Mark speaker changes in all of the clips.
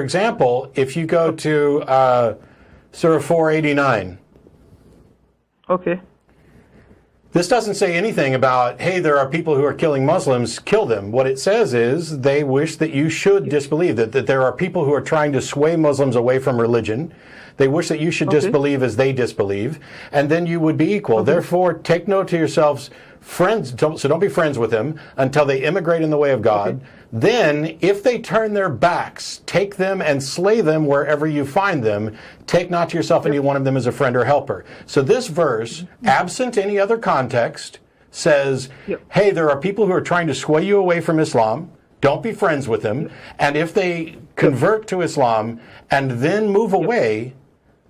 Speaker 1: example, if you go to Surah 489.
Speaker 2: Okay.
Speaker 1: This doesn't say anything about, hey, there are people who are killing Muslims, kill them. What it says is they wish that you should disbelieve, that there are people who are trying to sway Muslims away from religion. They wish that you should disbelieve as they disbelieve, and then you would be equal. Therefore, take note to yourselves, friends, so don't be friends with them until they immigrate in the way of God. Then, if they turn their backs, take them and slay them wherever you find them. Take not to yourself any one of them as a friend or helper. So this verse, absent any other context, says, hey, there are people who are trying to sway you away from Islam. Don't be friends with them. And if they convert to Islam and then move away,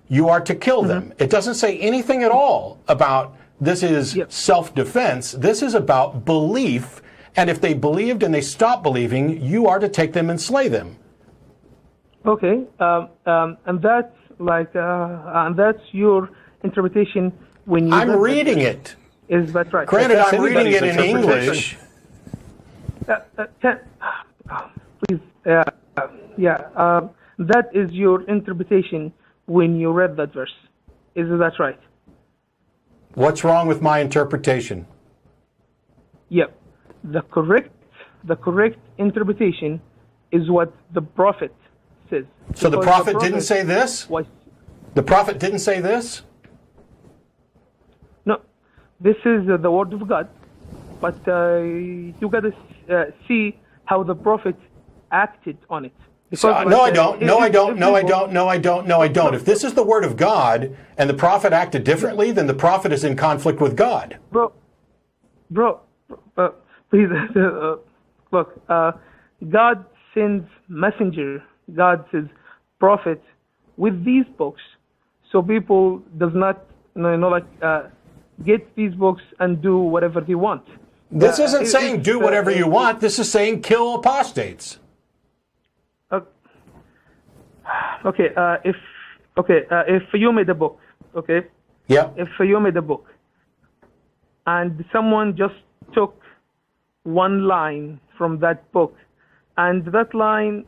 Speaker 1: you are to kill them. It doesn't say anything at all about this is self-defense. This is about belief. And if they believed and they stopped believing, you are to take them and slay them.
Speaker 2: Okay, and that's and that's your interpretation when you.
Speaker 1: I'm reading it.
Speaker 2: Is that right?
Speaker 1: Granted, I'm reading it in English.
Speaker 2: Please, that is your interpretation when you read that verse. Is that right?
Speaker 1: What's wrong with my interpretation?
Speaker 2: Yep. The correct interpretation is what the prophet says.
Speaker 1: So the prophet didn't say this? The prophet didn't say this?
Speaker 2: No. This is the word of God. But you got to see how the prophet acted on it.
Speaker 1: No, I don't. If this is the word of God and the prophet acted differently, then the prophet is in conflict with God.
Speaker 2: Bro, please, look, God sends messenger, God says prophet with these books, so people does not, get these books and do whatever they want.
Speaker 1: This isn't saying do whatever you want. This is saying kill apostates. If you made a book, okay? Yeah.
Speaker 2: If you made a book, and someone just took one line from that book, and that line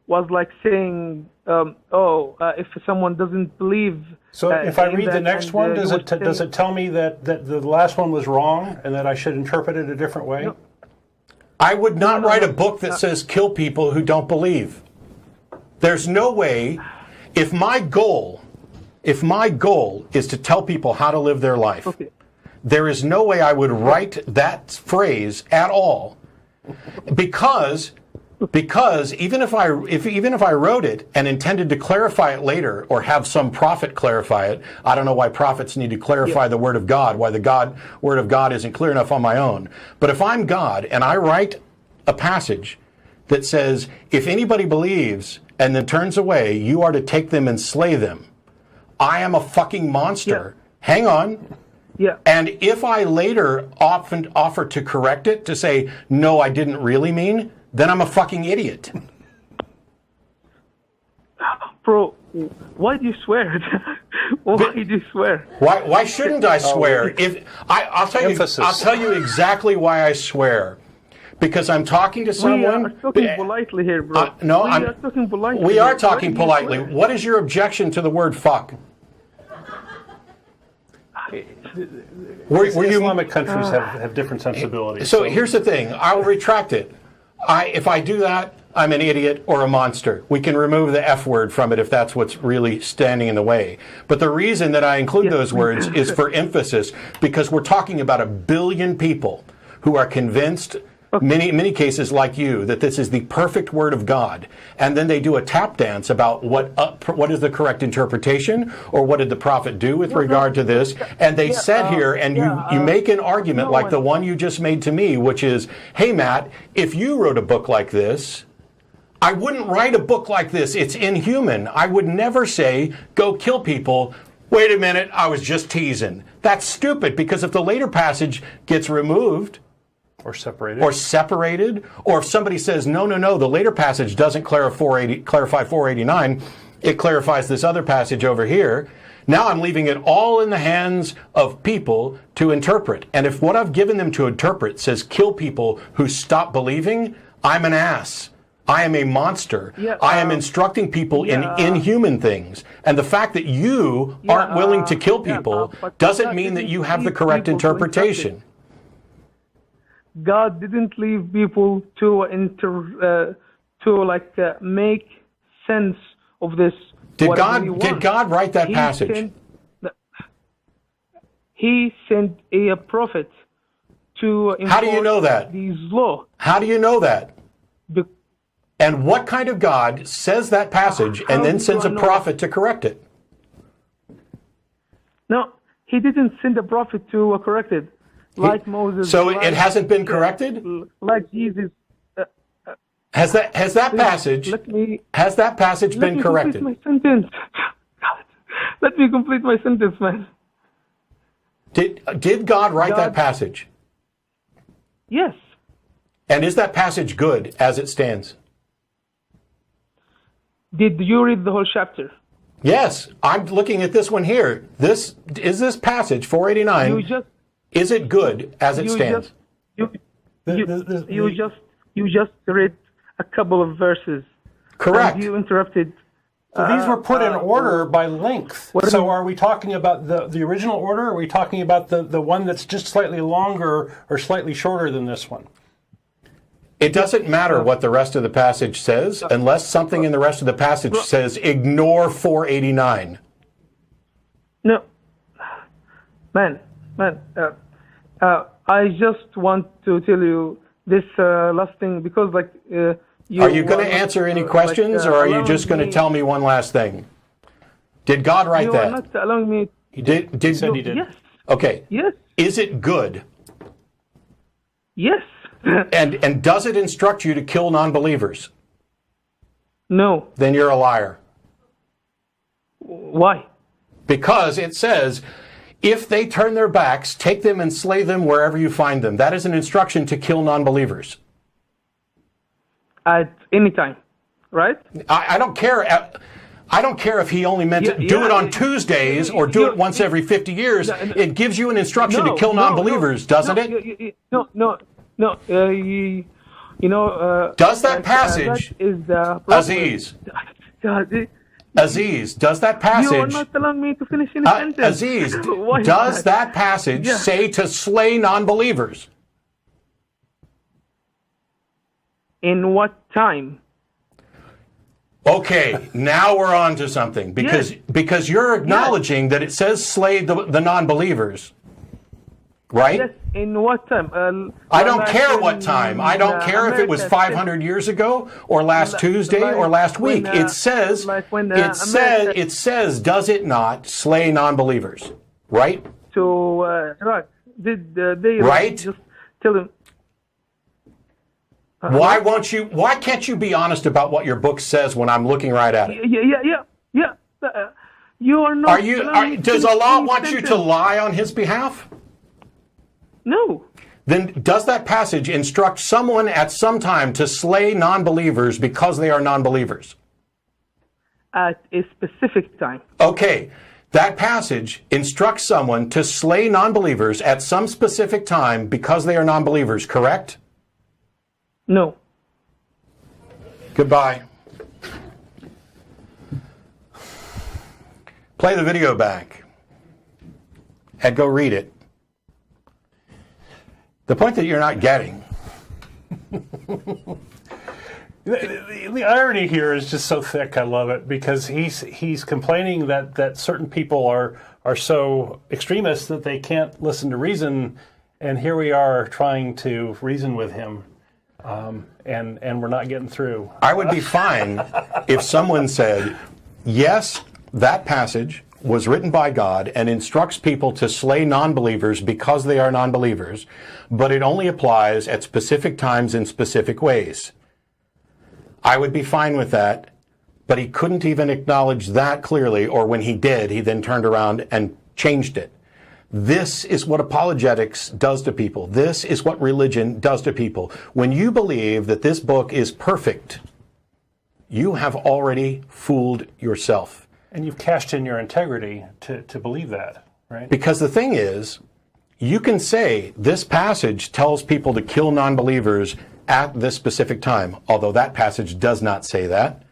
Speaker 2: was like saying, if someone doesn't believe.
Speaker 3: So if I read the next one, does it tell me that the last one was wrong and that I should interpret it a different way?
Speaker 2: No.
Speaker 1: I would not write a book that says kill people who don't believe. There's no way, if my goal is to tell people how to live their life, there is no way I would write that phrase at all, because even if I wrote it and intended to clarify it later or have some prophet clarify it, I don't know why prophets need to clarify the word of God, why the word of God isn't clear enough on my own. But if I'm God and I write a passage that says, if anybody believes and then turns away, you are to take them and slay them, I am a fucking monster. Hang on. And if I later often offer to correct it, to say, no, I didn't really mean, then I'm a fucking idiot.
Speaker 2: Bro, why do you swear? Why do you swear?
Speaker 1: Why shouldn't I swear? I'll tell you exactly why I swear. Because I'm talking to someone.
Speaker 2: We are talking politely here, bro.
Speaker 1: Are talking politely. We are talking politely. What is your objection to the word fuck?
Speaker 3: Islamic countries have different sensibilities.
Speaker 1: So here's the thing. I will retract it. If I do that, I'm an idiot or a monster. We can remove the F word from it if that's what's really standing in the way. But the reason that I include those words is for emphasis, because we're talking about 1 billion people who are convinced, many cases like you, that this is the perfect word of God, and then they do a tap dance about what is the correct interpretation, or what did the prophet do with regard to this, and they sit here and you make an argument like the one you just made to me, which is, hey Matt, if you wrote a book like this, I wouldn't write a book like this. It's inhuman. I would never say, go kill people. Wait a minute, I was just teasing. That's stupid, because if the later passage gets removed,
Speaker 3: or separated,
Speaker 1: or if somebody says, no, the later passage doesn't clarify 489, it clarifies this other passage over here. Now I'm leaving it all in the hands of people to interpret. And if what I've given them to interpret says kill people who stop believing, I'm an ass. I am a monster. I am instructing people in inhuman things. And the fact that you aren't willing to kill people doesn't mean that you have the correct interpretation.
Speaker 2: God didn't leave people to make sense of this.
Speaker 1: Did God write that passage?
Speaker 2: He sent a prophet to enforce
Speaker 1: How do you know that?
Speaker 2: These law.
Speaker 1: How do you know that? And what kind of God says that passage and then sends a prophet to correct it?
Speaker 2: No, he didn't send a prophet to correct it. Like Moses.
Speaker 1: So it hasn't been corrected?
Speaker 2: Like Jesus.
Speaker 1: Has that passage been corrected?
Speaker 2: Let me complete my sentence. Let me complete my sentence, man.
Speaker 1: Did God write that passage?
Speaker 2: Yes.
Speaker 1: And is that passage good as it stands?
Speaker 2: Did you read the whole chapter?
Speaker 1: Yes, I'm looking at this one here. This passage 489. Is it good as it stands?
Speaker 2: You just read a couple of verses.
Speaker 1: Correct.
Speaker 2: And you interrupted.
Speaker 3: So these were put in order by length. So are we talking about the original order, or are we talking about the one that's just slightly longer or slightly shorter than this one?
Speaker 1: It doesn't matter what the rest of the passage says, unless something in the rest of the passage says, ignore 489.
Speaker 2: No. Man, I just want to tell you this last thing, because are you
Speaker 1: going to answer any questions, or are you just going to tell me one last thing? Did God write that?
Speaker 2: You are not allowing me.
Speaker 3: He did. He said he did.
Speaker 2: Yes.
Speaker 1: Okay.
Speaker 2: Yes.
Speaker 1: Is it good?
Speaker 2: Yes.
Speaker 1: And does it instruct you to kill non-believers?
Speaker 2: No.
Speaker 1: Then you're a liar.
Speaker 2: Why?
Speaker 1: Because it says, if they turn their backs, take them and slay them wherever you find them. That is an instruction to kill non-believers.
Speaker 2: At any time, right?
Speaker 1: I don't care. I don't care if he only meant to do it on Tuesdays or do it once every 50 years. It gives you an instruction to kill non-believers, doesn't it?
Speaker 2: No.
Speaker 1: Does that passage, Aziz? Aziz, does that passage?
Speaker 2: You are not allowing me to finish any sentence.
Speaker 1: Aziz, does that passage say to slay non-believers?
Speaker 2: In what time?
Speaker 1: Okay, now we're on to something, because you're acknowledging that it says slay the non-believers, right?
Speaker 2: Yes, in what time?
Speaker 1: I don't care what time. I don't care if it was 500 years ago or last Tuesday or last week. It says, does it not slay non-believers, right?
Speaker 2: So, right. Did they just tell him?
Speaker 1: Why can't you be honest about what your book says when I'm looking right at it?
Speaker 2: Yeah. You are not.
Speaker 1: Does Allah want you to lie on His behalf?
Speaker 2: No.
Speaker 1: Then does that passage instruct someone at some time to slay non-believers because they are non-believers?
Speaker 2: At a specific time.
Speaker 1: Okay. That passage instructs someone to slay non-believers at some specific time because they are non-believers, correct?
Speaker 2: No.
Speaker 1: Goodbye. Play the video back and go read it. The point that you're not getting.
Speaker 3: The irony here is just so thick. I love it, because he's complaining that certain people are so extremist that they can't listen to reason, and here we are trying to reason with him. And we're not getting through.
Speaker 1: I would be fine if someone said, yes, that passage was written by God and instructs people to slay non-believers because they are non-believers, but it only applies at specific times in specific ways. I would be fine with that, but he couldn't even acknowledge that clearly, or when he did, he then turned around and changed it. This is what apologetics does to people. This is what religion does to people. When you believe that this book is perfect, you have already fooled yourself.
Speaker 3: And you've cashed in your integrity to believe that, right?
Speaker 1: Because the thing is, You can say this passage tells people to kill non-believers at this specific time, although that passage does not say that.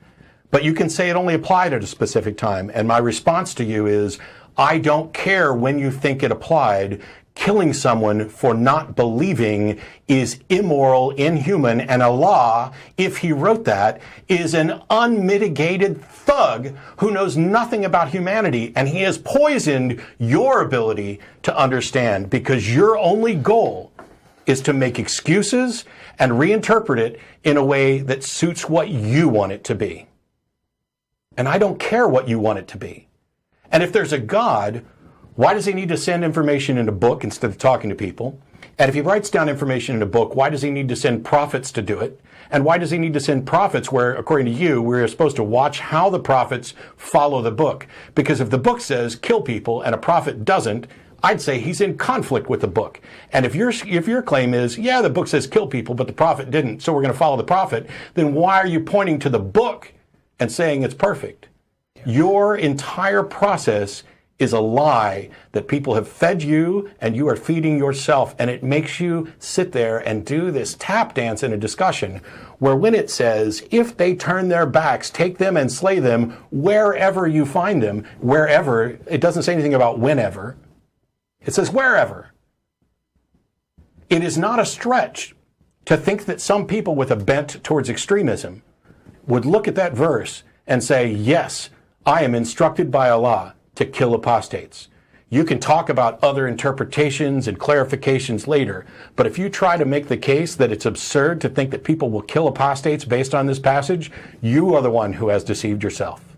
Speaker 1: But you can say it only applied at a specific time. And my response to you is, I don't care when you think it applied. Killing someone for not believing is immoral, inhuman, and Allah, if he wrote that, is an unmitigated thug who knows nothing about humanity, and he has poisoned your ability to understand because your only goal is to make excuses and reinterpret it in a way that suits what you want it to be. And I don't care what you want it to be. And if there's a God, why does he need to send information in a book instead of talking to people? And if he writes down information in a book, why does he need to send prophets to do it? And why does he need to send prophets where, according to you, we're supposed to watch how the prophets follow the book? Because if the book says kill people and a prophet doesn't, I'd say he's in conflict with the book. And if your claim is, yeah, the book says kill people, but the prophet didn't, so we're going to follow the prophet, then why are you pointing to the book and saying it's perfect? Your entire process is a lie that people have fed you and you are feeding yourself, and it makes you sit there and do this tap dance in a discussion where when it says, if they turn their backs, take them and slay them wherever you find them, wherever, it doesn't say anything about whenever. It says wherever. It is not a stretch to think that some people with a bent towards extremism would look at that verse and say, yes, I am instructed by Allah to kill apostates. You can talk about other interpretations and clarifications later, but if you try to make the case that it's absurd to think that people will kill apostates based on this passage, you are the one who has deceived yourself.